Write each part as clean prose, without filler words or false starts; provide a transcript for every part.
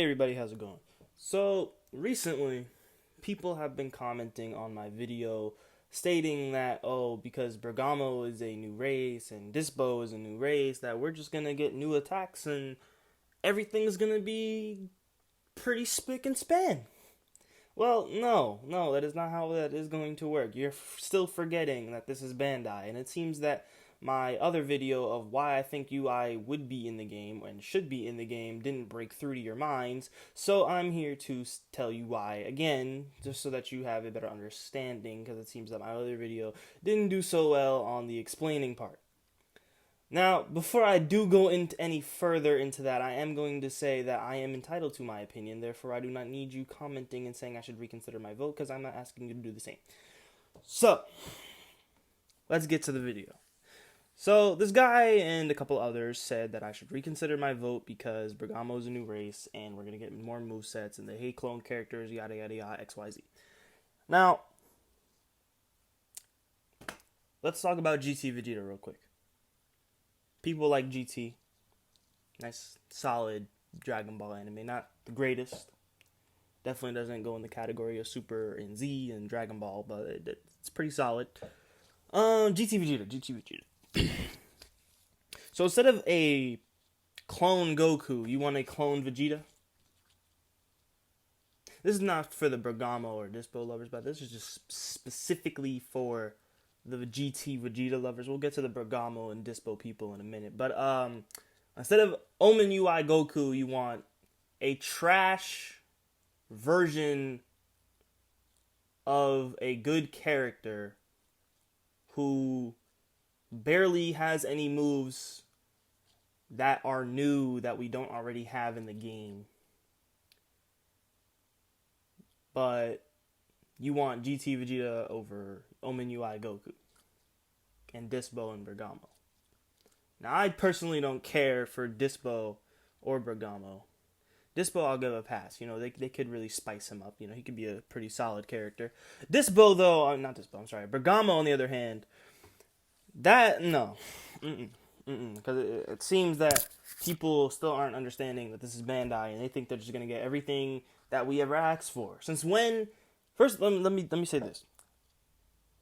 Hey everybody, how's it going? So, recently, people have been commenting on my video stating that, oh, because Bergamo is a new race and Dispo is a new race, that we're just gonna get new attacks and everything's gonna be pretty spick and span. Well, no, that is not how that is going to work. You're still forgetting that this is Bandai, and it seems that my other video of why I think UI would be in the game and should be in the game didn't break through to your minds, so I'm here to tell you why again, just so that you have a better understanding, because it seems that my other video didn't do so well on the explaining part. Now, before I do go into any further into that, I am going to say that I am entitled to my opinion. Therefore, I do not need you commenting and saying I should reconsider my vote, because I'm not asking you to do the same. So, let's get to the video. So, this guy and a couple others said that I should reconsider my vote because Bergamo is a new race and we're going to get more movesets and they hate clone characters, yada yada yada, XYZ. Now, let's talk about GT Vegeta real quick. People like GT. Nice, solid Dragon Ball anime. Not the greatest. Definitely doesn't go in the category of Super and Z and Dragon Ball, but it's pretty solid. GT Vegeta. So instead of a clone Goku, you want a clone Vegeta? This is not for the Bergamo or Dispo lovers, but this is just specifically for the GT Vegeta lovers. We'll get to the Bergamo and Dispo people in a minute. But instead of Omen UI Goku, you want a trash version of a good character who barely has any moves that are new that we don't already have in the game. But you want GT Vegeta over Omen UI Goku and Dispo and Bergamo. Now, I personally don't care for Dispo or Bergamo. Dispo, I'll give a pass. You know, they could really spice him up. You know, he could be a pretty solid character. Dispo, though, not Dispo, I'm sorry. Bergamo, on the other hand, no. Because it seems that people still aren't understanding that this is Bandai, and they think they're just going to get everything that we ever asked for. Since when? First, let me say this.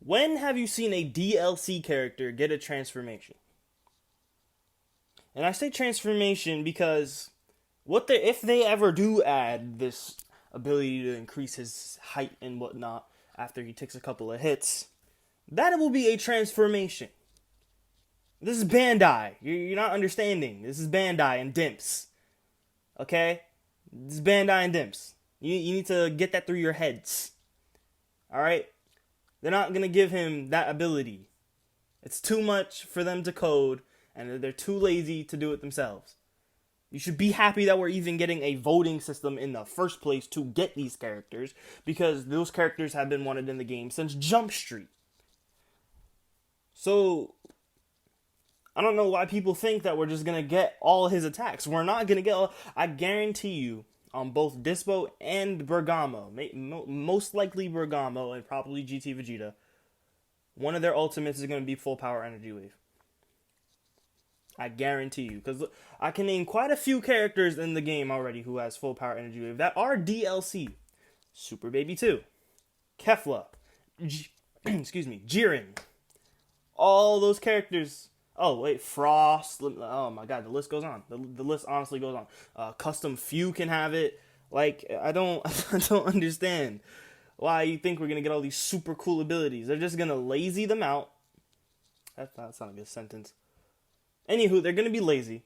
When have you seen a DLC character get a transformation? And I say transformation because if they ever do add this ability to increase his height and whatnot after he takes a couple of hits, that will be a transformation. This is Bandai. You're not understanding. This is Bandai and Dimps. Okay? This is Bandai and Dimps. You need to get that through your heads. Alright? They're not going to give him that ability. It's too much for them to code, and they're too lazy to do it themselves. You should be happy that we're even getting a voting system in the first place to get these characters, because those characters have been wanted in the game since Jump Street. So, I don't know why people think that we're just going to get all his attacks. We're not going to get all. I guarantee you, on both Dispo and Bergamo, most likely Bergamo and probably GT Vegeta, one of their ultimates is going to be full power energy wave. I guarantee you. Because I can name quite a few characters in the game already who has full power energy wave that are DLC. Super Baby 2. Kefla. Jiren. All those characters. Oh, wait, Frost. Oh, my God, the list goes on. The list honestly goes on. Custom Few can have it. Like, I don't understand why you think we're going to get all these super cool abilities. They're just going to lazy them out. That's not a good sentence. Anywho, they're going to be lazy.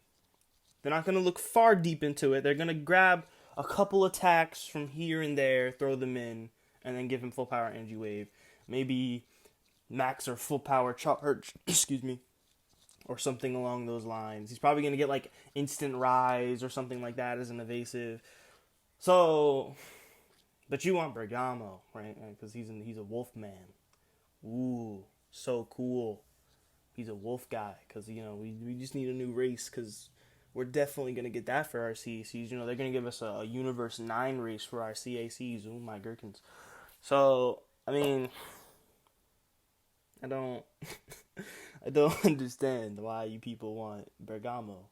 They're not going to look far deep into it. They're going to grab a couple attacks from here and there, throw them in, and then give him full power energy wave. Maybe max or full power charge. Or something along those lines. He's probably going to get like instant rise or something like that as an evasive. So, but you want Bergamo, right? Because he's a wolf man. Ooh, so cool. He's a wolf guy. Because, you know, we just need a new race. Because we're definitely going to get that for our CACs. You know, they're going to give us a Universe 9 race for our CACs. Oh my gherkins. So, I mean, I don't I don't understand why you people want Bergamo.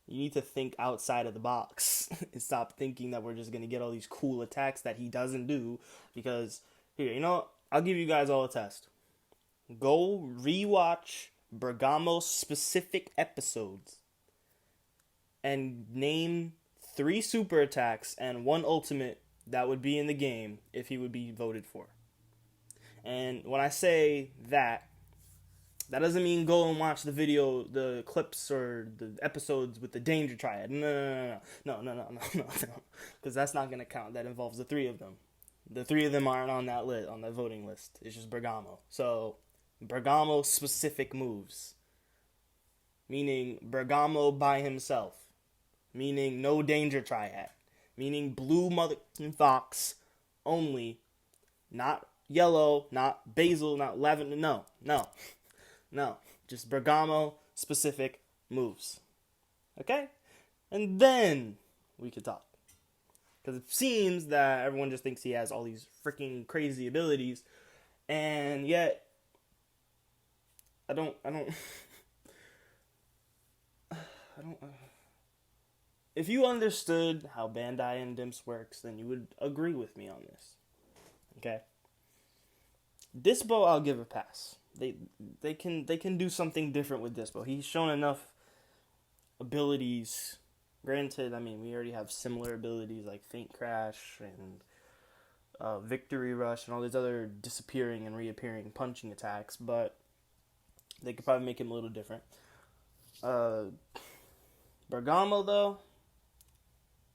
You need to think outside of the box and stop thinking that we're just going to get all these cool attacks that he doesn't do. Because, here, I'll give you guys all a test. Go rewatch Bergamo specific episodes and name 3 super attacks and 1 ultimate that would be in the game if he would be voted for. And when I say that doesn't mean go and watch the video, the clips, or the episodes with the Danger Triad. No. Because that's not going to count. That involves the 3 of them. The 3 of them aren't on that list, on that voting list. It's just Bergamo. So, Bergamo specific moves. Meaning Bergamo by himself. Meaning no Danger Triad. Meaning blue mother fox only. Not yellow, not basil, not lavender. No, just Bergamo specific moves. Okay? And then we could talk. Because it seems that everyone just thinks he has all these freaking crazy abilities. And yet, I don't. If you understood how Bandai and Dimps works, then you would agree with me on this. Okay? Dispo, I'll give a pass. They can do something different with Dispo. He's shown enough abilities. Granted, I mean, we already have similar abilities like Faint Crash and Victory Rush and all these other disappearing and reappearing punching attacks, but they could probably make him a little different. Bergamo, though,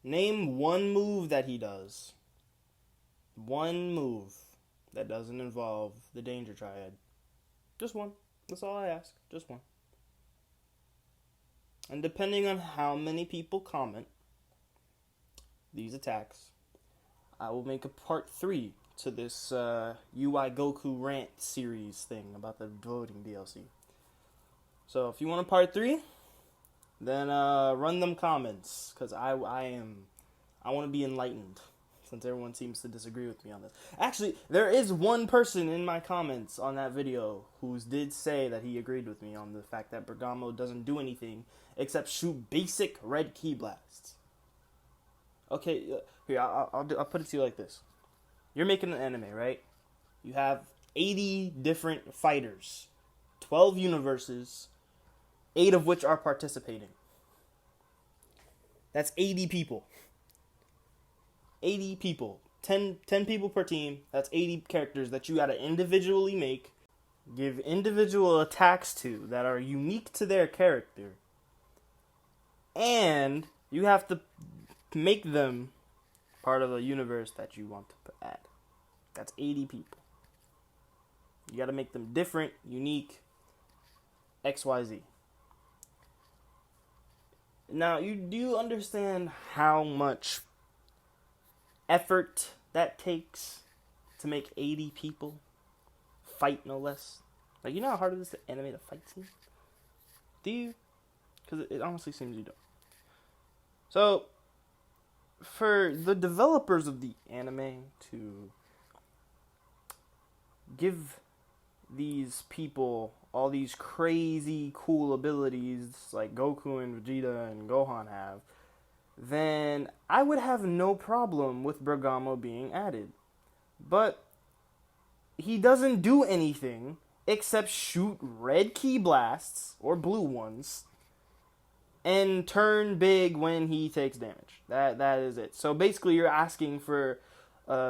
name 1 move that he does. 1 move that doesn't involve the Danger Triad. Just 1. That's all I ask. Just 1. And depending on how many people comment these attacks, I will make a part 3 to this UI Goku Rant series thing about the voting DLC. So if you want a part 3, then run them comments, because I want to be enlightened, since everyone seems to disagree with me on this. Actually, there is 1 person in my comments on that video who did say that he agreed with me on the fact that Bergamo doesn't do anything except shoot basic red key blasts. Okay, here, I'll put it to you like this. You're making an anime, right? You have 80 different fighters, 12 universes, 8 of which are participating. That's 80 people. 80 people. 10 people per team. That's 80 characters that you gotta individually make, give individual attacks to that are unique to their character, and you have to make them part of a universe that you want to add. That's 80 people. You gotta make them different, unique, XYZ. Now, do you understand how much effort that takes to make 80 people fight, no less? Like, you know how hard it is to animate a fight scene? Do you? Because it honestly seems you don't. So, for the developers of the anime to give these people all these crazy cool abilities like Goku and Vegeta and Gohan have, then I would have no problem with Bergamo being added. But he doesn't do anything except shoot red key blasts, or blue ones, and turn big when he takes damage. That is it. So basically you're asking for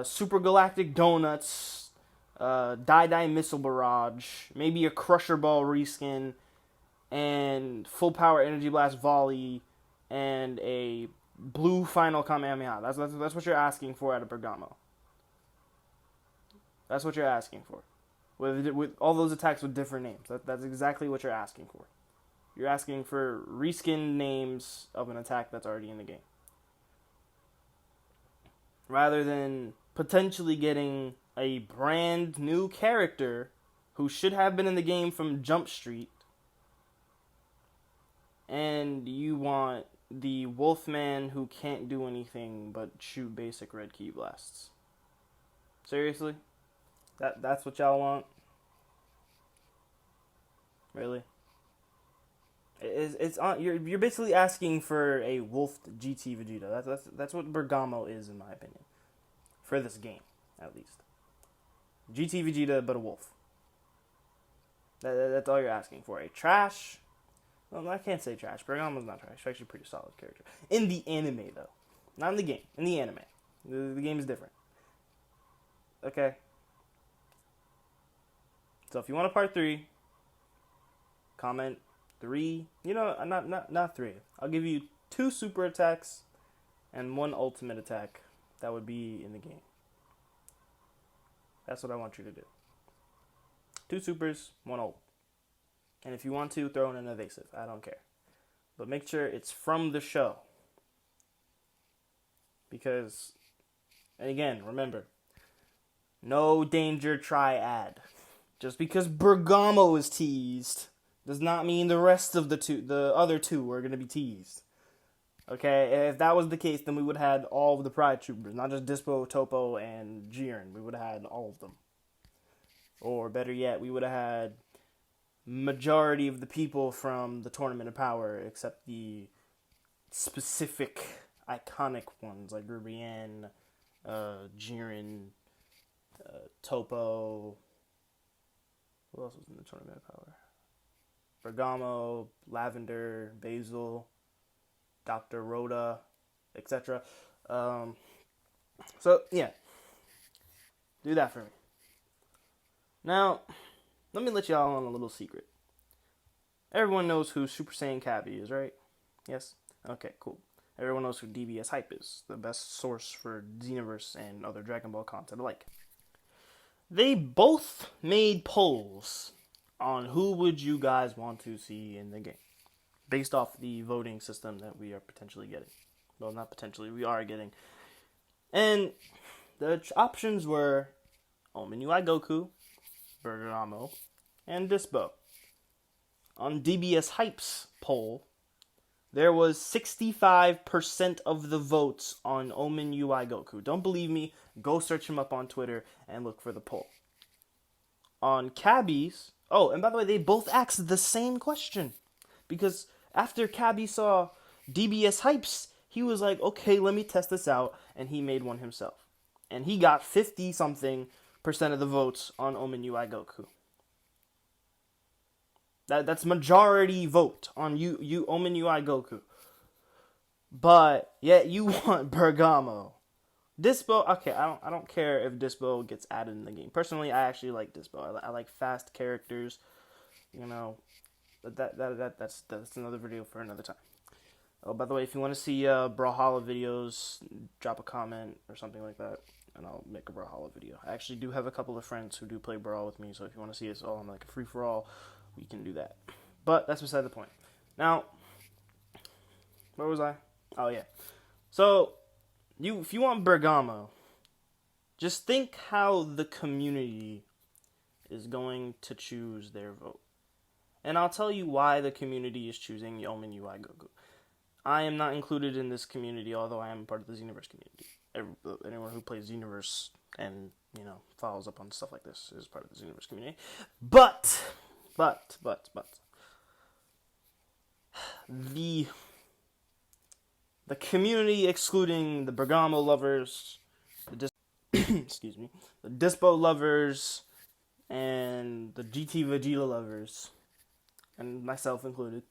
Super Galactic Donuts, Die Missile Barrage, maybe a Crusher Ball reskin, and Full Power Energy Blast Volley, and a blue Final Kamehameha. That's what you're asking for out of Bergamo. That's what you're asking for. With all those attacks with different names. That's exactly what you're asking for. You're asking for reskin names of an attack that's already in the game. Rather than potentially getting a brand new character who should have been in the game from Jump Street, and you want the Wolfman who can't do anything but shoot basic red key blasts. Seriously? That's what y'all want? Really? It's on. You're basically asking for a wolfed GT Vegeta. That's what Bergamo is, in my opinion, for this game, at least. GT Vegeta, but a wolf. That's all you're asking for. A trash. Well, I can't say trash. Bergamo's not trash. He's actually a pretty solid character in the anime, though, not in the game. In the anime, the game is different. Okay. So if you want a part 3, comment 3. You know, not 3. I'll give you 2 super attacks and 1 ultimate attack that would be in the game. That's what I want you to do. 2 supers, 1 ult. And if you want to, throw in an evasive. I don't care. But make sure it's from the show. Because, and again, remember, no danger triad. Just because Bergamo is teased does not mean the rest of the other two are going to be teased. Okay, if that was the case, then we would have had all of the Pride Troopers, not just Dispo, Topo, and Jiren. We would have had all of them. Or better yet, we would have had majority of the people from the Tournament of Power, except the specific iconic ones like Rubian, Jiren, Topo. Who else was in the Tournament of Power? Bergamo, Lavender, Basil, Dr. Rhoda, etc. So, yeah. Do that for me. Now, let me let y'all on a little secret. Everyone knows who Super Saiyan Cabby is, right? Yes? Okay, cool. Everyone knows who DBS Hype is, the best source for Xenoverse and other Dragon Ball content alike. They both made polls on who would you guys want to see in the game, based off the voting system that we are potentially getting. Well, not potentially, we are getting. And the options were Omen UI Goku, Bergamo, and Dispo. On DBS Hype's poll, there was 65% of the votes on Omen UI Goku. Don't believe me? Go search him up on Twitter and look for the poll. On Cabby's... Oh, and by the way, they both asked the same question. Because after Cabby saw DBS Hype's, he was like, okay, let me test this out. And he made one himself. And he got 50-something% of the votes on Omen UI Goku. That's majority vote on you Omen UI Goku. But yet you want Bergamo. Dispo, okay, I don't care if Dispo gets added in the game. Personally, I actually like Dispo. I like fast characters, you know. But that's another video for another time. Oh, by the way, if you want to see Brawlhalla videos, drop a comment or something like that, and I'll make a Brawlhalla video. I actually do have a couple of friends who do play Brawl with me, so if you want to see us all on like a free-for-all, we can do that. But that's beside the point. Now, where was I? Oh, yeah. So, if you want Bergamo, just think how the community is going to choose their vote. And I'll tell you why the community is choosing Omen UI Goku. I am not included in this community, although I am part of the Xenoverse community. Anyone who plays Xenoverse and, follows up on stuff like this is part of the Xenoverse community. But, the community, excluding the Bergamo lovers, excuse me, the Dispo lovers, and the GT Vegeta lovers, and myself included,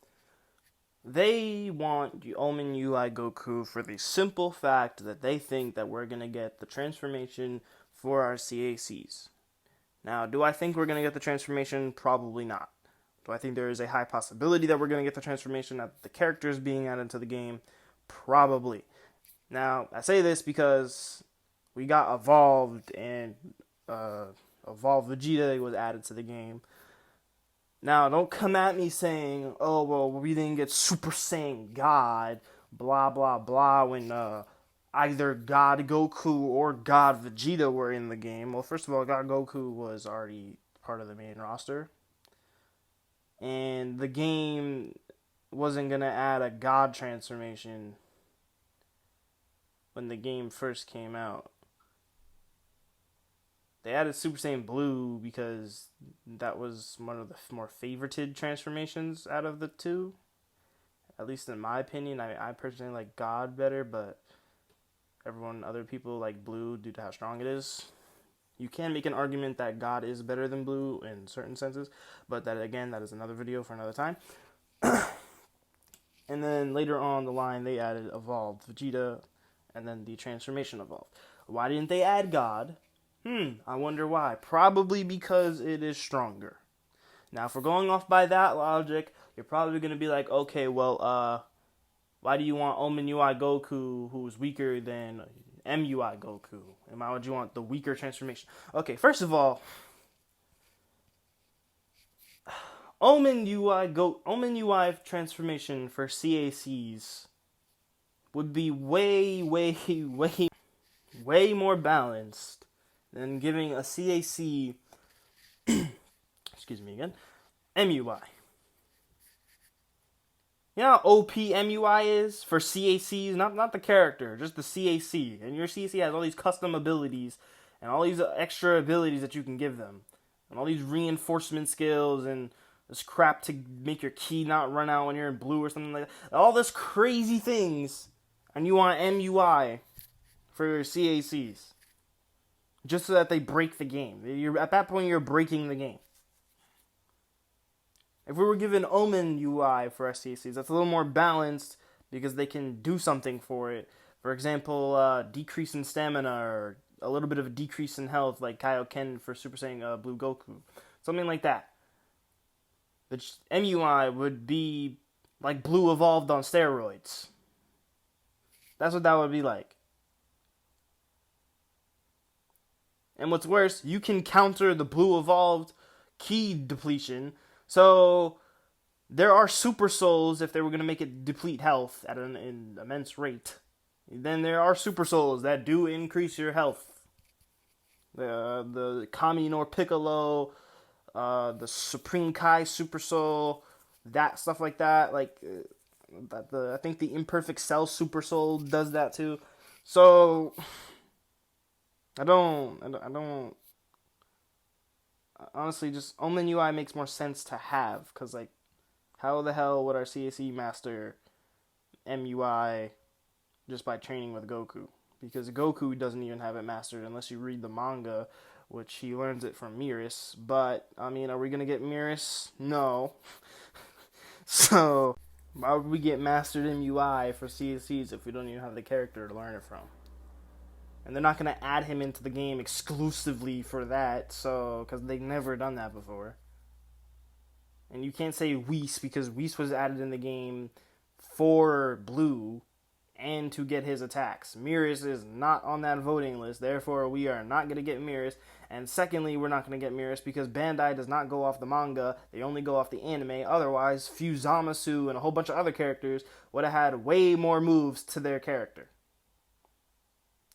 they want Omen UI Goku for the simple fact that they think that we're going to get the transformation for our CACs. Now, do I think we're going to get the transformation? Probably not. Do I think there is a high possibility that we're going to get the transformation, that the characters being added to the game? Probably. Now, I say this because we got Evolved, and Evolved Vegeta was added to the game. Now, don't come at me saying, oh, well, we didn't get Super Saiyan God, blah, blah, blah, when either God Goku or God Vegeta were in the game. Well, first of all, God Goku was already part of the main roster. And the game wasn't going to add a God transformation when the game first came out. They added Super Saiyan Blue because that was one of the more favorited transformations out of the two. At least in my opinion, I personally like God better, but other people like Blue due to how strong it is. You can make an argument that God is better than Blue in certain senses, but that again, that is another video for another time. And then later on the line, they added Evolved Vegeta, and then the transformation Evolved. Why didn't they add God? I wonder why. Probably because it is stronger. Now, if we're going off by that logic, you're probably going to be like, okay, well, why do you want Omen UI Goku, who's weaker than MUI Goku? And why would you want the weaker transformation? Okay, first of all, Omen UI transformation for CACs would be way more balanced than giving a CAC, excuse me again, MUI. You know how OP MUI is for CACs? Not the character, just the CAC. And your CAC has all these custom abilities and all these extra abilities that you can give them. And all these reinforcement skills and this crap to make your key not run out when you're in blue or something like that. All this crazy things. And you want MUI for your CACs. Just so that they break the game. At that point, you're breaking the game. If we were given Omen UI for SCACs, that's a little more balanced because they can do something for it. For example, decrease in stamina or a little bit of a decrease in health, like Kaioken for Super Saiyan Blue Goku. Something like that. The MUI would be like Blue Evolved on steroids. That's what that would be like. And what's worse, you can counter the Blue Evolved key depletion. So, there are Super Souls, if they were going to make it deplete health at an immense rate. Then there are Super Souls that do increase your health. The Kami nor Piccolo, the Supreme Kai Super Soul, that stuff like that. Like, I think the Imperfect Cell Super Soul does that too. So, I don't honestly, just Omen UI makes more sense to have, because, like, how the hell would our CAC master MUI just by training with Goku? Because Goku doesn't even have it mastered unless you read the manga, which he learns it from Miris. But, I mean, are we going to get Miris? No. So, why would we get mastered MUI for CACs if we don't even have the character to learn it from? And they're not going to add him into the game exclusively for that, so, because they've never done that before. And you can't say Whis, because Whis was added in the game for Blue and to get his attacks. Miris is not on that voting list, therefore we are not going to get Miris. And secondly, we're not going to get Miris because Bandai does not go off the manga, they only go off the anime. Otherwise, Fusamasu and a whole bunch of other characters would have had way more moves to their character.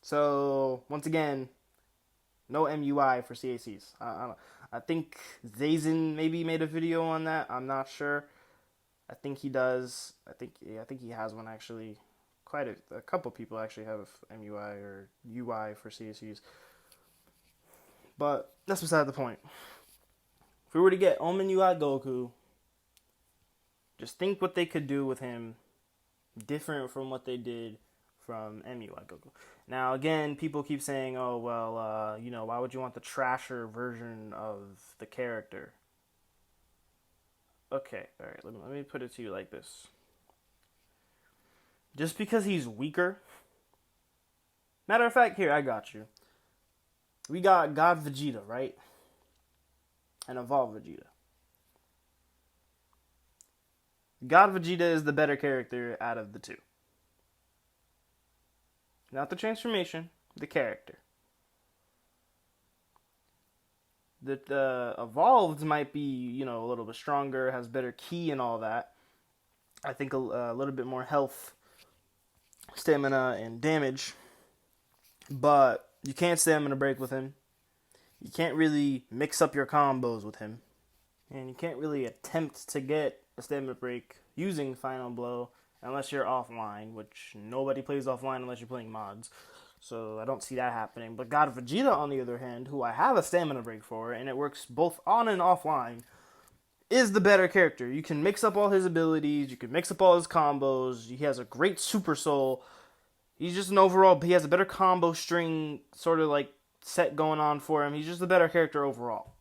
So, once again, no MUI for CACs. I think Zazen maybe made a video on that. I'm not sure. I think he does. I think he has one, actually. Quite a couple people actually have MUI or UI for CACs. But that's beside the point. If we were to get Omen UI Goku, just think what they could do with him different from what they did from MUI Goku. Now, again, people keep saying, oh, well, why would you want the trasher version of the character? Okay, alright, let me put it to you like this. Just because he's weaker... Matter of fact, here, I got you. We got God Vegeta, right? And Evolved Vegeta. God Vegeta is the better character out of the two. Not the transformation, the character. The Evolved might be, a little bit stronger, has better ki and all that. I think a little bit more health, stamina, and damage. But you can't stamina break with him. You can't really mix up your combos with him. And you can't really attempt to get a stamina break using Final Blow unless you're offline, which nobody plays offline unless you're playing mods. So I don't see that happening. But God Vegeta, on the other hand, who I have a stamina break for, and it works both on and offline, is the better character. You can mix up all his abilities, you can mix up all his combos. He has a great super soul. He's just an overall, he has a better combo string sort of like set going on for him. He's just a better character overall.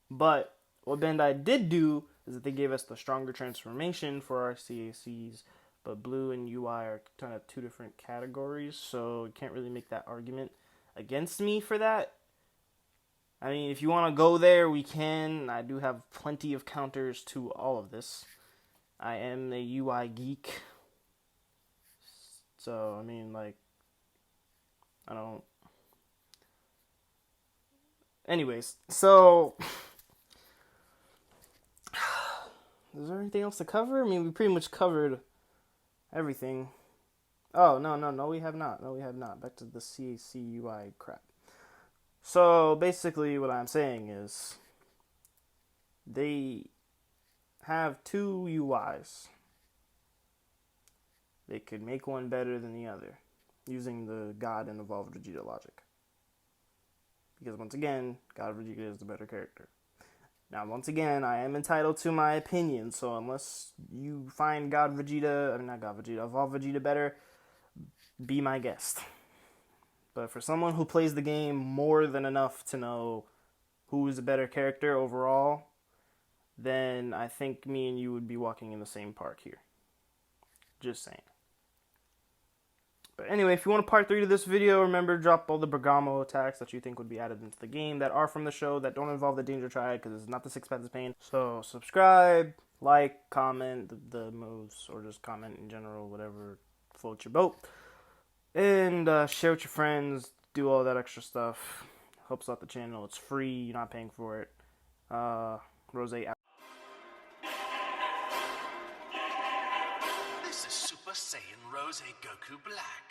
But what Bandai did do is that they gave us the stronger transformation for our CACs, but Blue and UI are kind of two different categories, so you can't really make that argument against me for that. I mean, if you want to go there, we can. I do have plenty of counters to all of this. I am a UI geek. So, I mean, like, I don't... Anyways, so... Is there anything else to cover? I mean, we pretty much covered everything. Oh, no, we have not. No, we have not. Back to the CAC UI crap. So, basically, what I'm saying is, they have two UIs. They could make one better than the other, using the God and Evolved Vegeta logic. Because, once again, God Vegeta is the better character. Now, once again, I am entitled to my opinion, so unless you find Evolved Vegeta better, be my guest. But for someone who plays the game more than enough to know who is a better character overall, then I think me and you would be walking in the same park here. Just saying. But anyway, if you want a part 3 to this video, remember, drop all the Bergamo attacks that you think would be added into the game that are from the show, that don't involve the Danger Triad, because it's not the Six Paths of Pain. So, subscribe, like, comment the moves, or just comment in general, whatever floats your boat. And share with your friends, do all that extra stuff. Helps out the channel. It's free, you're not paying for it. Rose out. This is Super Saiyan Rose Goku Black.